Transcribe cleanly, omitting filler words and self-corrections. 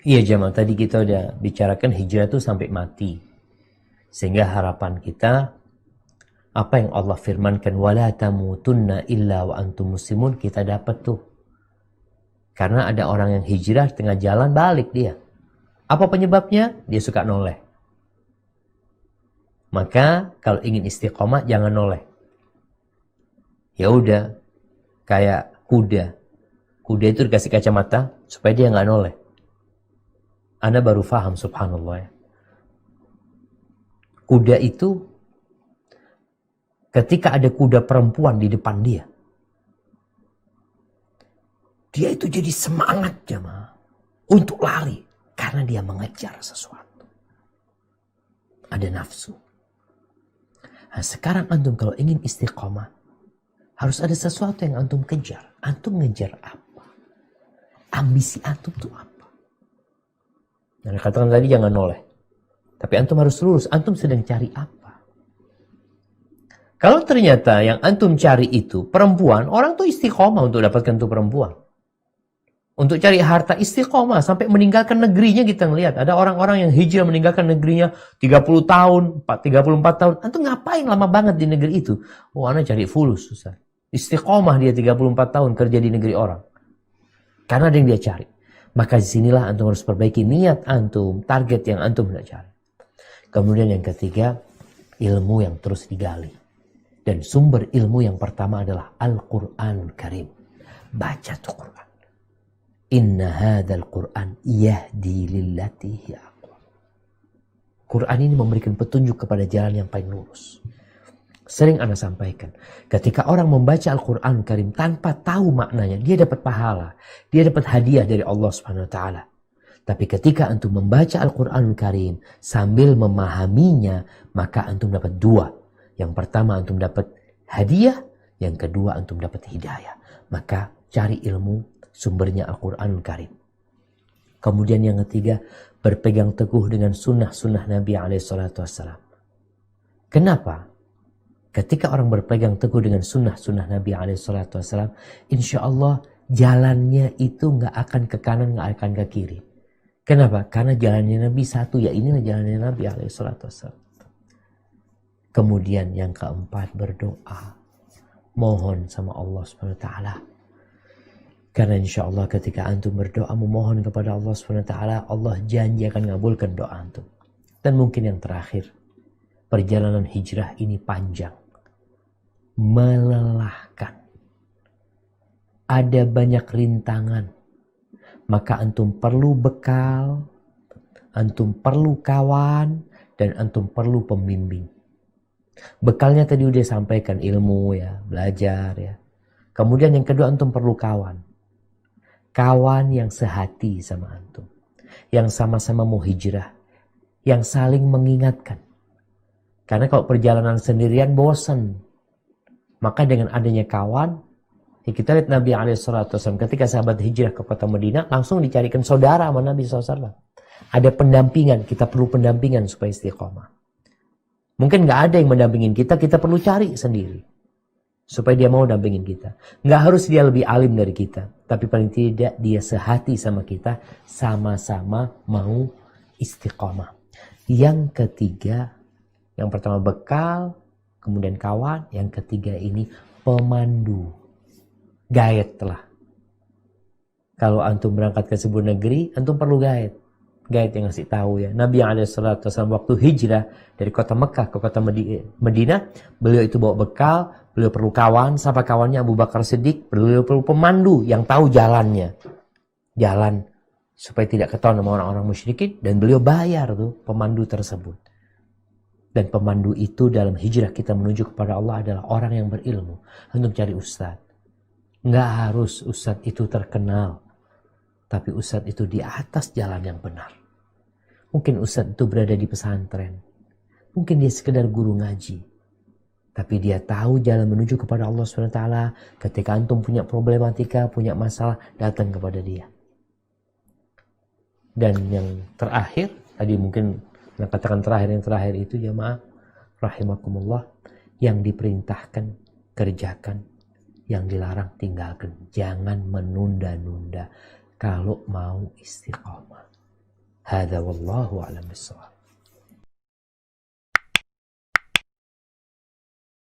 Iya jemaah, tadi kita udah bicarakan hijrah itu sampai mati. Sehingga harapan kita, apa yang Allah firmankan, wala tamutunna illa wa antum muslimun, kita dapat tuh. Karena ada orang yang hijrah tengah jalan balik dia. Apa penyebabnya? Dia suka noleh. Maka kalau ingin istiqomah jangan noleh. Ya udah, kayak kuda. Kuda itu dikasih kacamata supaya dia nggak noleh. Anda baru paham, subhanallah ya. Kuda itu, ketika ada kuda perempuan di depan dia, dia itu jadi semangat jemaah untuk lari. Karena dia mengejar sesuatu. Ada nafsu. Nah, sekarang antum kalau ingin istiqomah, harus ada sesuatu yang antum kejar. Antum ngejar apa? Ambisi antum itu apa? Yang dikatakan tadi jangan noleh. Tapi antum harus lurus. Antum sedang cari apa? Kalau ternyata yang antum cari itu perempuan, orang tuh istiqomah untuk dapatkan tuh perempuan. Untuk cari harta istiqomah sampai meninggalkan negerinya. Kita ngelihat ada orang-orang yang hijrah meninggalkan negerinya 30 tahun, 34 tahun. Antum ngapain lama banget di negeri itu? Oh, ana cari fulus, susah. Istiqomah dia 34 tahun kerja di negeri orang. Karena ada yang dia cari. Maka disinilah antum harus perbaiki niat antum, target yang antum hendak cari. Kemudian yang ketiga, ilmu yang terus digali. Dan sumber ilmu yang pertama adalah Al-Quranul Karim. Baca tuh Quran. Inna hadzal Qur'an yahdi lillati hiya aqwam. Quran ini memberikan petunjuk kepada jalan yang paling lurus. Sering ana sampaikan, ketika orang membaca Al-Quran Karim tanpa tahu maknanya, dia dapat pahala, dia dapat hadiah dari Allah Subhanahu wa taala. Tapi ketika antum membaca Al-Quran Karim sambil memahaminya, maka antum dapat dua. Yang pertama antum dapat hadiah, yang kedua antum dapat hidayah. Maka cari ilmu sumbernya Al-Quranul Karim. Kemudian yang ketiga, berpegang teguh dengan sunnah-sunnah Nabi SAW. Kenapa? Ketika orang berpegang teguh dengan sunnah-sunnah Nabi SAW, insya Allah jalannya itu nggak akan ke kanan, nggak akan ke kiri. Kenapa? Karena jalannya Nabi satu, ya inilah jalannya Nabi SAW. Kemudian yang keempat, berdoa. Mohon sama Allah SWT. Karena insya Allah ketika antum berdoa memohon kepada Allah SWT, Allah janji akan ngabulkan doa antum. Dan mungkin yang terakhir, perjalanan hijrah ini panjang, melelahkan, ada banyak rintangan. Maka antum perlu bekal, antum perlu kawan, dan antum perlu pembimbing. Bekalnya tadi udah sampaikan, ilmu ya, belajar ya. Kemudian yang kedua, antum perlu kawan. Kawan yang sehati sama antum, yang sama-sama mau hijrah, yang saling mengingatkan. Karena kalau perjalanan sendirian bosan. Maka dengan adanya kawan, ya kita lihat Nabi SAW ketika sahabat hijrah ke kota Madinah, langsung dicarikan saudara sama Nabi SAW. Ada pendampingan, kita perlu pendampingan supaya istiqomah. Mungkin gak ada yang mendampingin kita, kita perlu cari sendiri. Supaya dia mau dampingin kita. Nggak harus dia lebih alim dari kita. Tapi paling tidak dia sehati sama kita. Sama-sama mau istiqomah. Yang ketiga. Yang pertama bekal. Kemudian kawan. Yang ketiga ini pemandu. Guide lah. Kalau antum berangkat ke sebuah negeri. Antum perlu guide. Guide yang ngasih tahu ya. Nabi SAW waktu hijrah dari kota Mekah ke kota Madinah. Beliau itu bawa bekal. Beliau perlu kawan, siapa kawannya Abu Bakar Siddiq. Beliau perlu pemandu yang tahu jalannya. Jalan supaya tidak ketahuan sama orang-orang musyrikin. Dan beliau bayar tuh pemandu tersebut. Dan pemandu itu dalam hijrah kita menuju kepada Allah adalah orang yang berilmu. Untuk cari ustadz. Nggak harus ustadz itu terkenal. Tapi ustadz itu di atas jalan yang benar. Mungkin ustadz itu berada di pesantren. Mungkin dia sekedar guru ngaji. Tapi dia tahu jalan menuju kepada Allah SWT. Ketika antum punya problematika, punya masalah, datang kepada dia. Dan yang terakhir, tadi mungkin katakan yang terakhir itu jamaah rahimakumullah, yang diperintahkan kerjakan, yang dilarang tinggalkan. Jangan menunda-nunda kalau mau istiqomah. Hadza wallahu a'lam bissawab.